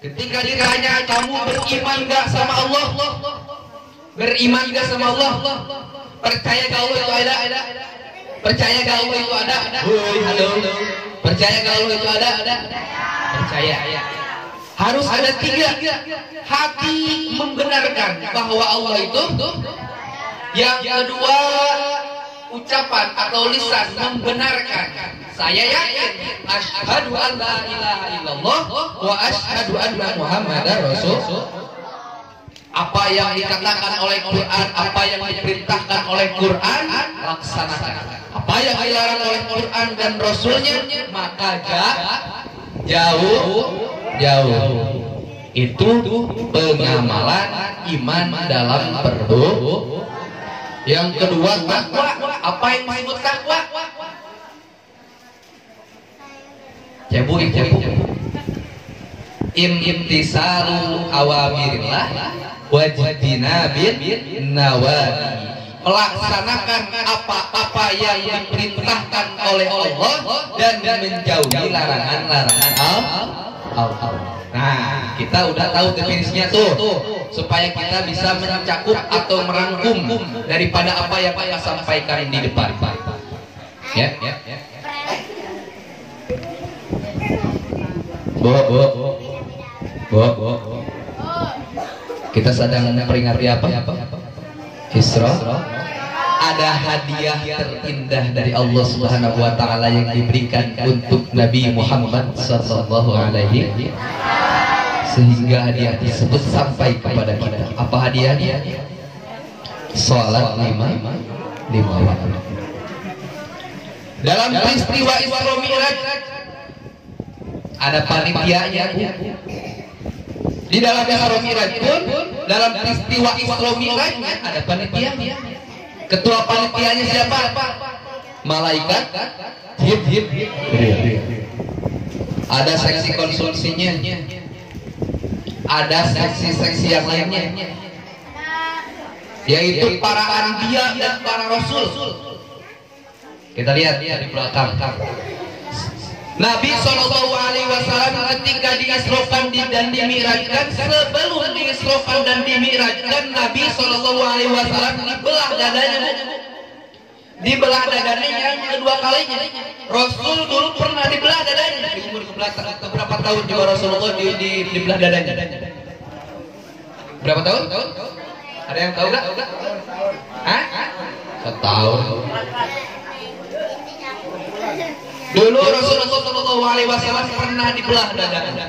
Ketika ditanya kamu beriman gak sama Allah? Beriman gak sama Allah? Percaya gak Allah itu ada? Percaya gak Allah itu ada? Halo. Percaya gak Allah itu ada? Percaya. Harus ada 3. Hati membenarkan bahwa Allah itu. Yang kedua, ucapan atau lisan membenarkan. Saya yakin asyhadu an la ilaha illallah wa asyhadu anna muhammadar rasul. Apa yang dikatakan oleh Quran, apa yang diperintahkan oleh Quran, laksanakan. Apa yang dilarang oleh Quran dan Rasulnya, maka jauh. Itu pengamalan iman dalam perbuatan. Yang kedua, takwa. Apa yang disebut takwa? Cebu. Imtisalu awamirillah wajtinabin nawahi. Melaksanakan apa-apa yang diperintahkan oleh Allah dan menjauhi larangan-larangan Allah. Nah, kita udah tahu definisinya tuh, supaya kita bisa mencakup atau merangkum daripada apa yang saya sampaikan di depan. Ya. Bu. Kita sedang memperingati apa? Isra. Ada hadiah terindah dari Allah Subhanahu wa taala yang diberikan untuk Nabi Muhammad sallallahu alaihi sehingga hadiah tersebut sampai kepada kita. Apa hadiahnya? Salat 5 waktu. Dalam peristiwa Isra Mi'raj ada panitianya. Di dalam Isra Mi'raj pun, dalam peristiwa Isra Mi'raj ada panitianya. Ketua panitianya siapa? Malaikat. Ada seksi konsulsinya. Ada seksi-seksi yang lainnya, yaitu para anbiya dan para rasul. Kita lihat di belakang. Nabi SAW ketika diisrokan dan dimi'rajkan, sebelum diisrokan dan dimi'rajkan, Nabi SAW dibelah dadanya. Dibelah dadanya yang kedua kalinya. Rasul dulu pernah dibelah dadanya. Di umur berapa tahun juga Rasulullah dibelah dadanya? Berapa tahun? Ada yang tahu gak? Hah? 1 tahun. Dulu Rasulullah SAW pernah dibelah dadanya.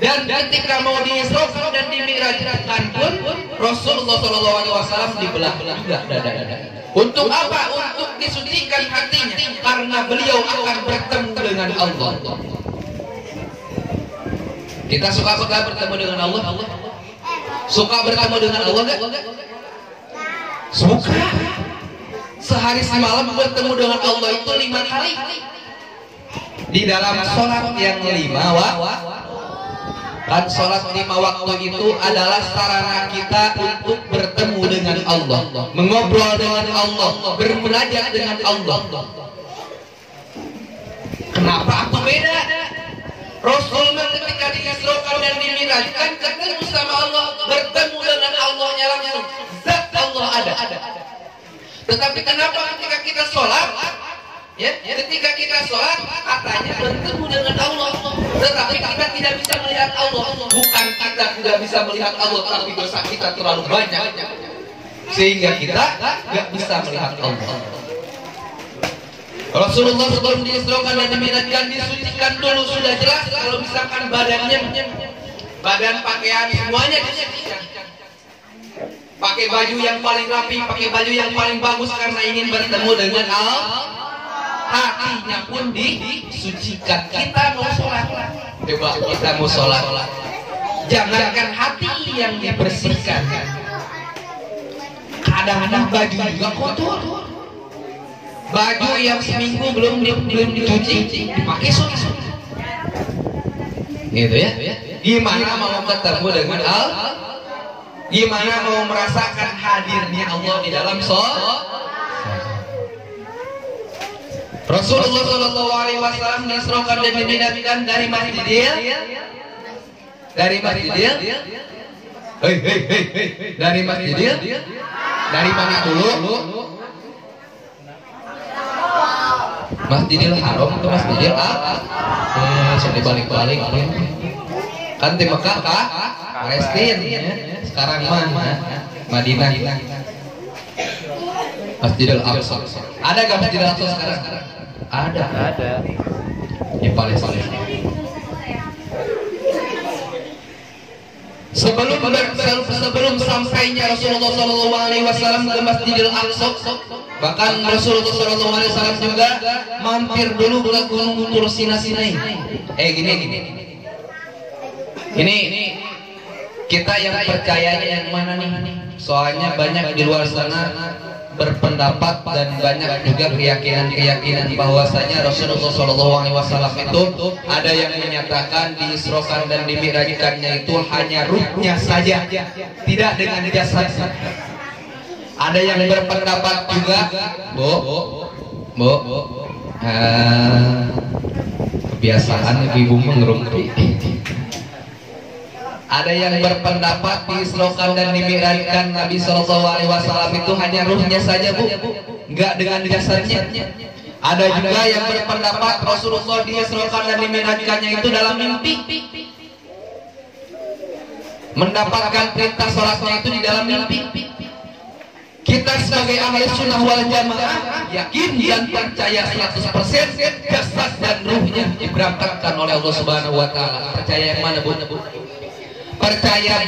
Dan ketika mau diisrokan dan dimi'rajkan pun, Rasulullah SAW dibelah juga dadanya. Untuk apa? Untuk disucikan hatinya, karena beliau akan bertemu dengan Allah. Kita suka bertemu dengan Allah? Suka bertemu dengan Allah gak? Suka. Sehari semalam bertemu dengan Allah itu 5 kali. Di dalam sholat yang 5 waktu. Kan sholat 5 waktu itu adalah sarana kita untuk bertemu dengan Allah, mengobrol dengan Allah, bermunajat dengan Allah. Kenapa aku beda? Rasulullah ketika diisrokan dan dimi'rajkan ketemu sama Allah, bertemu dengan Allahnya langsung. Zat Allah ada. Tetapi kenapa ketika kita sholat, ketika kita sholat katanya bertemu dengan Allah, tetapi kita tidak bisa melihat Allah. Bukan kita tidak bisa melihat Allah, tapi dosa kita terlalu banyak sehingga kita tidak bisa melihat Allah. Rasulullah sebelum diisrokan dan dimi'rajkan disucikan dulu, sudah jelas. Kalau misalkan badan pakaian semuanya disucikan, pakai baju yang paling rapi, pakai baju yang paling bagus karena ingin bertemu dengan Allah. Hatinya pun disucikan. Kita mau sholat, coba kita mau sholat, jangankan hati yang dibersihkan, kadang-kadang baju juga kotor. Baju yang seminggu belum dicuci dipakai sholat, gitu ya. Gimana mau ketemu dengan Allah? Gimana mau merasakan hadirnya Allah di dalam sholat? Rasulullah SAW diisrokan dan dimi'rajkan dari Masjidil Dari Masjidil. Dari Masjidil. Dari mana dulu? Masjidil Haram atau Masjidil sudah balik-balik kan di Mekah kah? Palestina sekarang mah Madinah. Masjidil Aqsa ada gak Masjidil Aqsa sekarang? Ada di Palestina. Sebelum sampainya Rasulullah SAW ke Masjidil Aqsa, bahkan Rasulullah SAW juga mampir dulu ke Gunung Tur Sinai. Ini kita yang percayanya yang mana nih? Soalnya banyak di luar sana berpendapat dan banyak juga keyakinan bahwasanya Rasulullah SAW itu ada yang menyatakan diisrokan dan dimi'rajkannya itu hanya ruhnya saja, tidak dengan jasad. Ada yang berpendapat juga, kebiasaan ibu mengerumpi. Ada yang berpendapat diisrokan dan dimi'rajkan Nabi SAW itu hanya ruhnya saja, Bu, enggak dengan jasadnya. Ada juga yang berpendapat Rasulullah diisrokan dan dimi'rajkannya itu dalam mimpi, mendapatkan perintah sholatnya itu di dalam mimpi. Kita sebagai ahli sunnah wal jamaah yakin dan percaya 100% jasad dan ruhnya diberangkatkan oleh Allah Subhanahu wa Ta'ala. Percaya yang mana, Bu? Percaya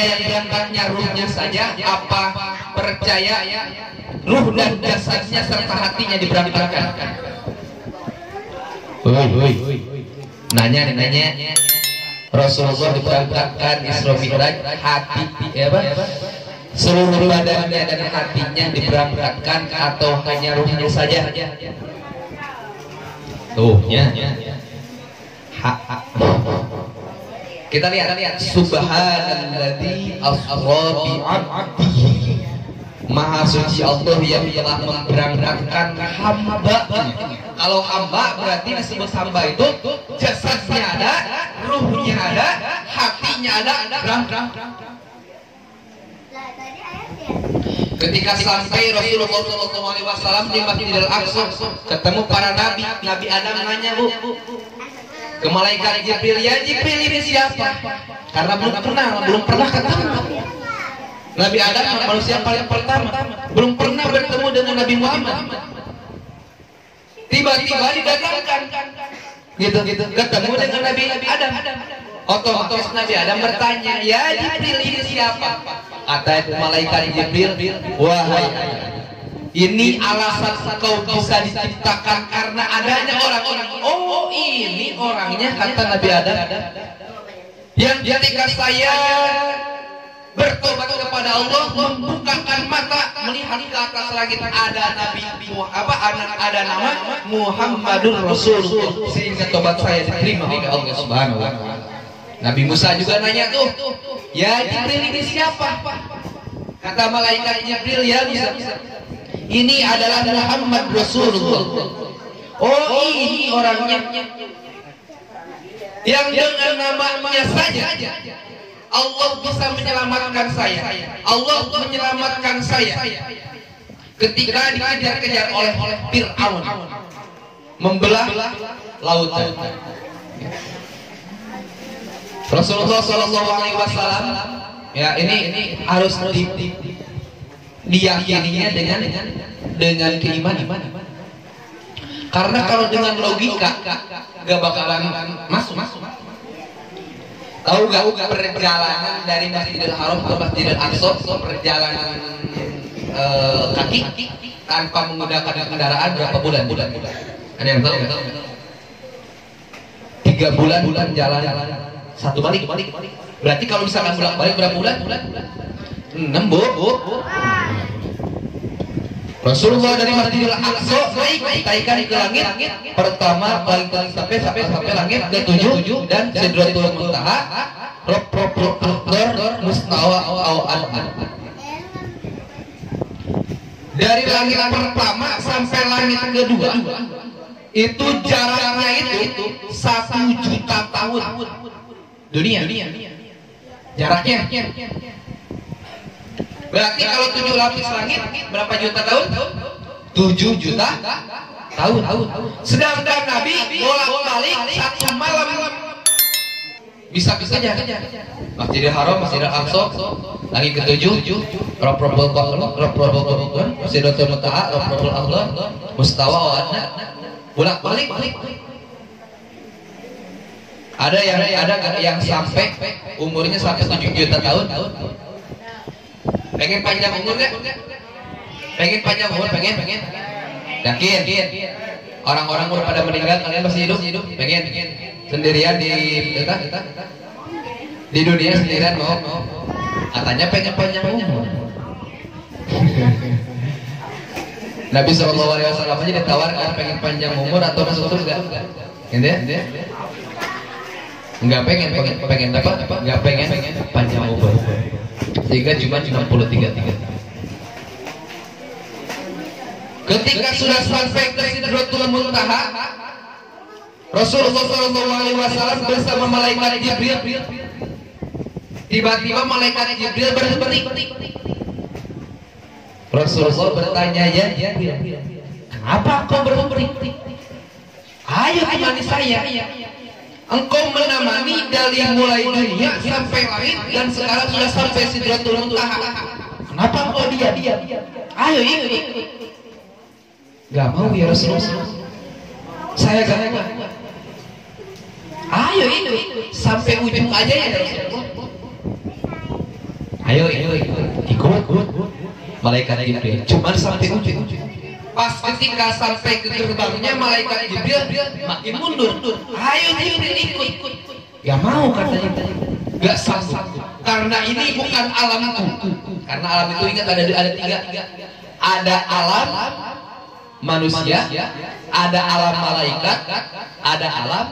yang berangkatnya ruhnya saja, apa percaya ruh dan jasadnya serta hatinya diberangkatkan? Nanya Rasulullah diberangkatkan Isra Mi'raj, hati seluruh badannya dan hatinya diberangkatkan atau hanya ruhnya saja? Kita lihat Subhanalladzi asra bi 'abdihi, Maha suci Allah yang telah memberangkatkan hamba. Kalau hamba berarti disebut hamba itu jasadnya ada, ruhnya ada, hatinya ada. Ketika sampai Rasulullah SAW di Masjidil Aqsa, ketemu para nabi. Nabi Adam nanya, Bu, ke malaikat Jibril, ya Jibril ini siapa? Karena belum pernah ketemu. Nabi Adam manusia paling pertama, belum pernah bertemu dengan Nabi Muhammad. Tiba-tiba didatangkan, gitu, ketemu dengan Nabi Adam. Otomatis Nabi Adam bertanya, ya Jibril ini siapa? Kata malaikat Jibril, wahai, ini alasan kau bisa diciptakan karena adanya orang-orang. Oh, ini orangnya, kata Nabi Adam. Yang ketika saya bertobat kepada Allah, membukakan mata, melihat ke atas langit, ada Nabi ada nama Muhammadur Rasulullah, sehingga tobat saya diterima oleh Allah Subhanahu wa Ta'ala. Nabi Musa juga nanya tuh, ya Jibril ini siapa? Kata malaikat Jibril, ya Musa, ini adalah Muhammad Rasulullah. Oh, ini orangnya yang dengan namanya saja Allah bisa menyelamatkan saya. Allah menyelamatkan saya ketika dikejar-kejar oleh Fir'aun, membelah lautan. Rasulullah SAW, ya ini harus diyakininya dengan keimanan. Karena kalau dengan logika gak bakalan masuk. Tahu gak perjalanan dari Masjidil Haram ke Masjidil Aqsa, perjalanan kaki tanpa menggunakan kendaraan berapa bulan? Ada yang tahu? 3 bulan jalan, 1 balik. Berarti kalau misalkan bolak-balik berapa bulan? 6, Bu. Rasulullah dari Masjidil Aqsa naikkan ke langit pertama, paling sampai langit ke-7 dan Sidratul Muntaha, Mustawa al. Dari langit pertama sampai langit kedua itu jaraknya itu 1 juta tahun. dunia. Jaraknya. Berarti kalau 7 lapis langit berapa juta tahun? 7 juta tahun. Sedangkan Nabi bolak-balik 1 malam. Bisa aja. Masjidil Haram, Masjidil Aqsa, langit ke-7, Rabbul A'la, Sidratul Muntaha, Rabbul A'la, Mustawa wa Adna. Bolak-balik. Ada yang sampai umurnya sampai 7 juta tahun. Pengen panjang umur enggak? Pengen panjang umur, pengen. Yakin? Orang-orang udah pada meninggal, kalian masih hidup? Pengen? Sendirian di dunia sendirian mau? Katanya pengen panjang umur. Nabi SAW aja ditawarkan pengen panjang umur atau masuk surga. Gitu ya? Enggak pengen apa? Enggak pengen panjang umur. Sehingga cuma 63. Ketika sudah sampai ke Sidratul Muntaha, Rasulullah SAW bersama malaikat Jibril. Tiba-tiba malaikat Jibril berhenti. Rasulullah bertanya, ya, kenapa kau berhenti? Ayo temani saya. Engkau menemani dari mulai dunia sampai langit dan sekarang sudah sampai Sidratul Muntaha. Kenapa kau diam? Ayo ikut. Gak mau ya Rasulullah. Saya gak. Ayo ikut sampai ujung aja ya Rasulullah. Ayo ikut. Malaikat Jibril cuma sampai ujung. Pas ketika sampai ke gerbangnya malaikat Jibril makin mundur. Ayo Jibril ikut. Gak mau katanya. Gak sanggup. Karena ini bukan alamku. Karena alam itu ingat ada 3. Ada alam manusia, ada alam malaikat, ada alam